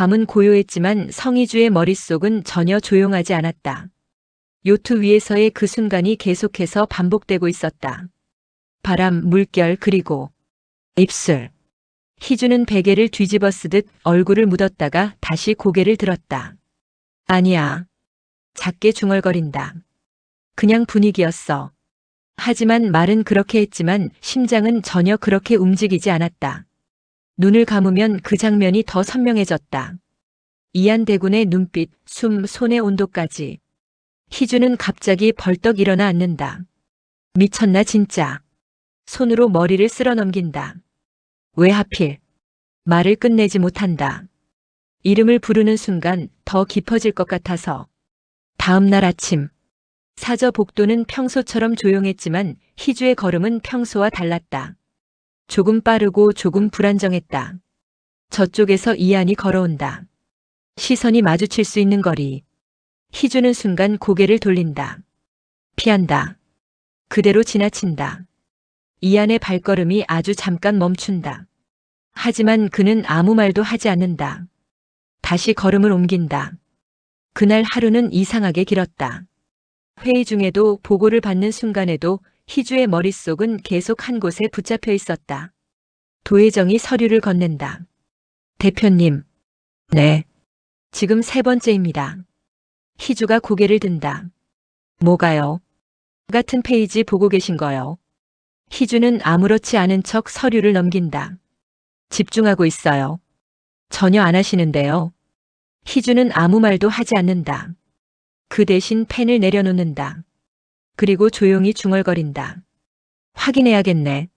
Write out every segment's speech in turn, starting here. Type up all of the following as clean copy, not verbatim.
밤은 고요했지만 성희주의 머릿속은 전혀 조용하지 않았다. 요트 위에서의 그 순간이 계속해서 반복되고 있었다. 바람, 물결, 그리고 입술. 희주는 베개를 뒤집어 쓰듯 얼굴을 묻었다가 다시 고개를 들었다. 아니야. 작게 중얼거린다. 그냥 분위기였어. 하지만 말은 그렇게 했지만 심장은 전혀 그렇게 움직이지 않았다. 눈을 감으면 그 장면이 더 선명해졌다. 이한대군의 눈빛, 숨, 손의 온도까지. 희주는 갑자기 벌떡 일어나 앉는다. 미쳤나 진짜. 손으로 머리를 쓸어 넘긴다. 왜 하필. 말을 끝내지 못한다. 이름을 부르는 순간 더 깊어질 것 같아서. 다음 날 아침. 사저 복도는 평소처럼 조용했지만 희주의 걸음은 평소와 달랐다. 조금 빠르고 조금 불안정했다. 저쪽에서 이한이 걸어온다. 시선이 마주칠 수 있는 거리. 희주는 순간 고개를 돌린다. 피한다. 그대로 지나친다. 이한의 발걸음이 아주 잠깐 멈춘다. 하지만 그는 아무 말도 하지 않는다. 다시 걸음을 옮긴다. 그날 하루는 이상하게 길었다. 회의 중에도 보고를 받는 순간에도 희주의 머릿속은 계속 한 곳에 붙잡혀 있었다. 도혜정이 서류를 건넨다. 대표님. 네. 지금 3번째입니다. 희주가 고개를 든다. 뭐가요? 같은 페이지 보고 계신 거요. 희주는 아무렇지 않은 척 서류를 넘긴다. 집중하고 있어요. 전혀 안 하시는데요. 희주는 아무 말도 하지 않는다. 그 대신 펜을 내려놓는다. 그리고 조용히 중얼거린다. 확인해야겠네.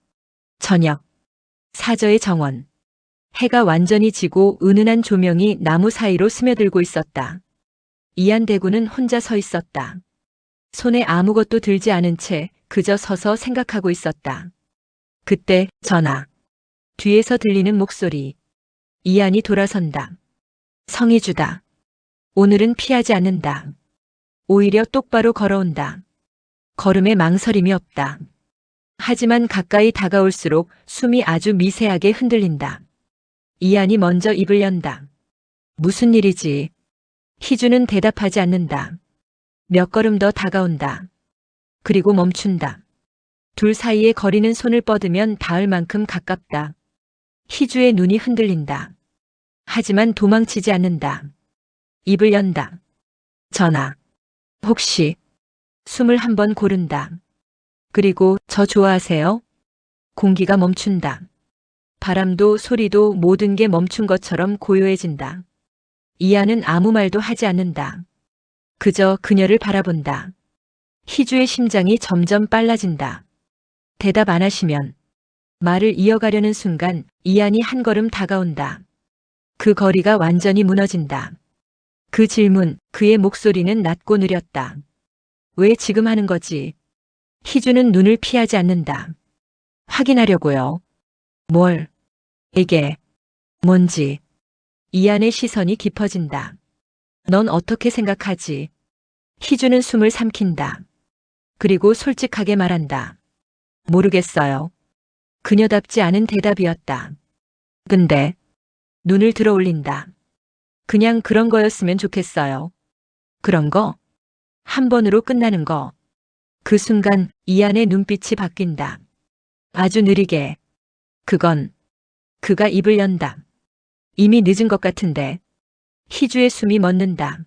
저녁. 사저의 정원. 해가 완전히 지고 은은한 조명이 나무 사이로 스며들고 있었다. 이한대군은 혼자 서 있었다. 손에 아무것도 들지 않은 채 그저 서서 생각하고 있었다. 그때 전화. 뒤에서 들리는 목소리. 이한이 돌아선다. 성희주다. 오늘은 피하지 않는다. 오히려 똑바로 걸어온다. 걸음에 망설임이 없다. 하지만 가까이 다가올수록 숨이 아주 미세하게 흔들린다. 이한이 먼저 입을 연다. 무슨 일이지? 희주는 대답하지 않는다. 몇 걸음 더 다가온다. 그리고 멈춘다. 둘 사이의 거리는 손을 뻗으면 닿을 만큼 가깝다. 희주의 눈이 흔들린다. 하지만 도망치지 않는다. 입을 연다. 전화. 혹시. 숨을 한 번 고른다. 그리고 저 좋아하세요? 공기가 멈춘다. 바람도 소리도 모든 게 멈춘 것처럼 고요해진다. 이하는 아무 말도 하지 않는다. 그저 그녀를 바라본다. 희주의 심장이 점점 빨라진다. 대답 안 하시면. 말을 이어가려는 순간 이한이 한 걸음 다가온다. 그 거리가 완전히 무너진다. 그 질문, 그의 목소리는 낮고 느렸다. 왜 지금 하는 거지? 희주는 눈을 피하지 않는다. 확인하려고요. 뭘? 이게 뭔지. 이한의 시선이 깊어진다. 넌 어떻게 생각하지? 희주는 숨을 삼킨다. 그리고 솔직하게 말한다. 모르겠어요. 그녀답지 않은 대답이었다. 근데 눈을 들어 올린다. 그냥 그런 거였으면 좋겠어요. 그런 거? 한 번으로 끝나는 거. 그 순간 이한의 눈빛이 바뀐다. 아주 느리게. 그건 그가 입을 연다. 이미 늦은 것 같은데. 희주의 숨이 멎는다.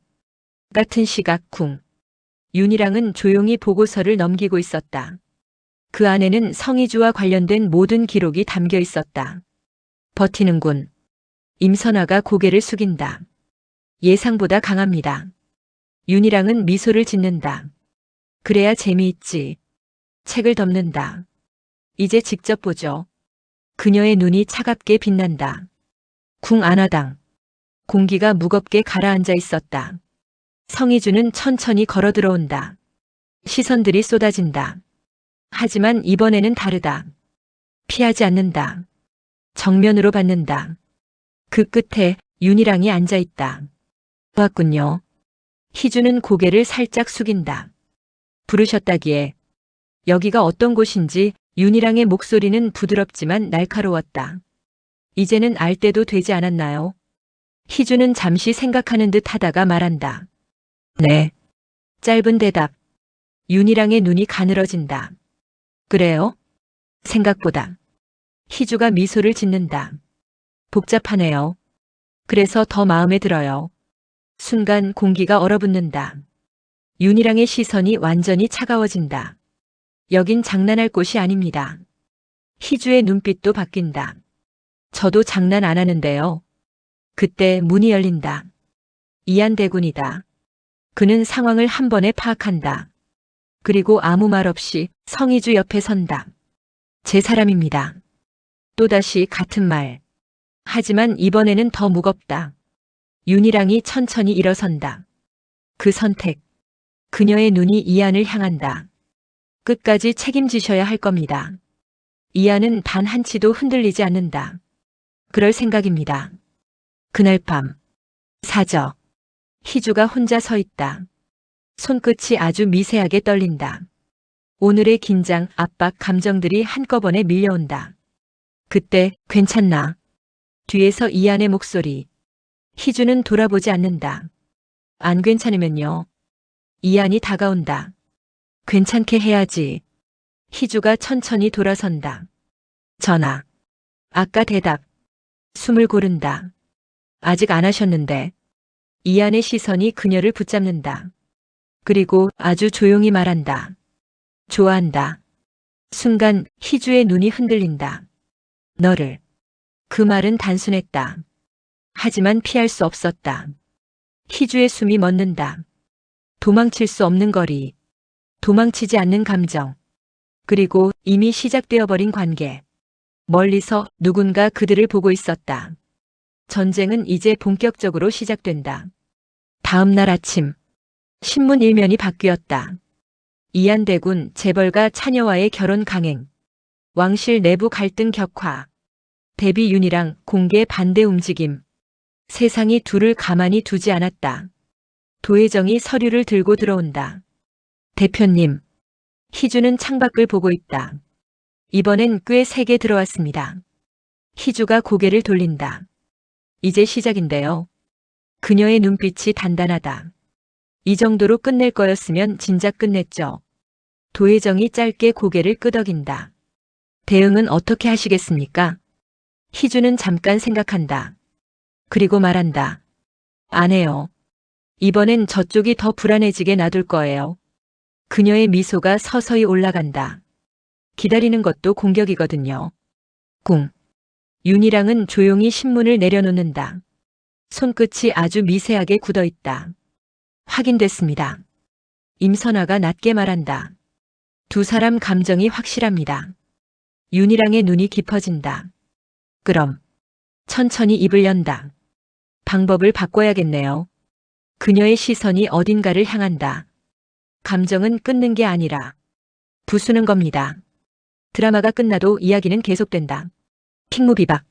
같은 시각 쿵. 윤희랑은 조용히 보고서를 넘기고 있었다. 그 안에는 성희주와 관련된 모든 기록이 담겨 있었다. 버티는군. 임선화가 고개를 숙인다. 예상보다 강합니다. 윤희랑은 미소를 짓는다. 그래야 재미있지. 책을 덮는다. 이제 직접 보죠. 그녀의 눈이 차갑게 빛난다. 궁 안하당. 공기가 무겁게 가라앉아 있었다. 성희주는 천천히 걸어 들어온다. 시선들이 쏟아진다. 하지만 이번에는 다르다. 피하지 않는다. 정면으로 받는다. 그 끝에 윤희랑이 앉아 있다. 왔군요. 희주는 고개를 살짝 숙인다. 부르셨다기에. 여기가 어떤 곳인지 윤희랑의 목소리는 부드럽지만 날카로웠다. 이제는 알 때도 되지 않았나요? 희주는 잠시 생각하는 듯 하다가 말한다. 네. 짧은 대답. 윤희랑의 눈이 가늘어진다. 그래요? 생각보다. 희주가 미소를 짓는다. 복잡하네요. 그래서 더 마음에 들어요. 순간 공기가 얼어붙는다. 윤희랑의 시선이 완전히 차가워진다. 여긴 장난할 곳이 아닙니다. 희주의 눈빛도 바뀐다. 저도 장난 안 하는데요. 그때 문이 열린다. 이한대군이다. 그는 상황을 한 번에 파악한다. 그리고 아무 말 없이 성희주 옆에 선다. 제 사람입니다. 또다시 같은 말. 하지만 이번에는 더 무겁다. 윤희랑이 천천히 일어선다. 그 선택. 그녀의 눈이 이한을 향한다. 끝까지 책임지셔야 할 겁니다. 이한은 단 한치도 흔들리지 않는다. 그럴 생각입니다. 그날 밤. 사저. 희주가 혼자 서 있다. 손끝이 아주 미세하게 떨린다. 오늘의 긴장, 압박, 감정들이 한꺼번에 밀려온다. 그때 괜찮나? 뒤에서 이한의 목소리. 희주는 돌아보지 않는다. 안 괜찮으면요. 이한이 다가온다. 괜찮게 해야지. 희주가 천천히 돌아선다. 전화. 아까 대답. 숨을 고른다. 아직 안 하셨는데. 이한의 시선이 그녀를 붙잡는다. 그리고 아주 조용히 말한다. 좋아한다. 순간 희주의 눈이 흔들린다. 너를. 그 말은 단순했다. 하지만 피할 수 없었다. 희주의 숨이 멎는다. 도망칠 수 없는 거리. 도망치지 않는 감정. 그리고 이미 시작되어 버린 관계. 멀리서 누군가 그들을 보고 있었다. 전쟁은 이제 본격적으로 시작된다. 다음 날 아침. 신문 일면이 바뀌었다. 이한대군 재벌가 차녀와의 결혼 강행. 왕실 내부 갈등 격화. 데뷔 윤희랑 공개 반대 움직임. 세상이 둘을 가만히 두지 않았다. 도혜정이 서류를 들고 들어온다. 대표님. 희주는 창밖을 보고 있다. 이번엔 꽤 세게 들어왔습니다. 희주가 고개를 돌린다. 이제 시작인데요. 그녀의 눈빛이 단단하다. 이 정도로 끝낼 거였으면 진작 끝냈죠. 도혜정이 짧게 고개를 끄덕인다. 대응은 어떻게 하시겠습니까? 희주는 잠깐 생각한다. 그리고 말한다. 안 해요. 이번엔 저쪽이 더 불안해지게 놔둘 거예요. 그녀의 미소가 서서히 올라간다. 기다리는 것도 공격이거든요. 꿍. 윤희랑은 조용히 신문을 내려놓는다. 손끝이 아주 미세하게 굳어 있다. 확인됐습니다. 임선아가 낮게 말한다. 두 사람 감정이 확실합니다. 윤희랑의 눈이 깊어진다. 그럼 천천히 입을 연다. 방법을 바꿔야겠네요. 그녀의 시선이 어딘가를 향한다. 감정은 끊는 게 아니라 부수는 겁니다. 드라마가 끝나도 이야기는 계속된다. 킹무 비박.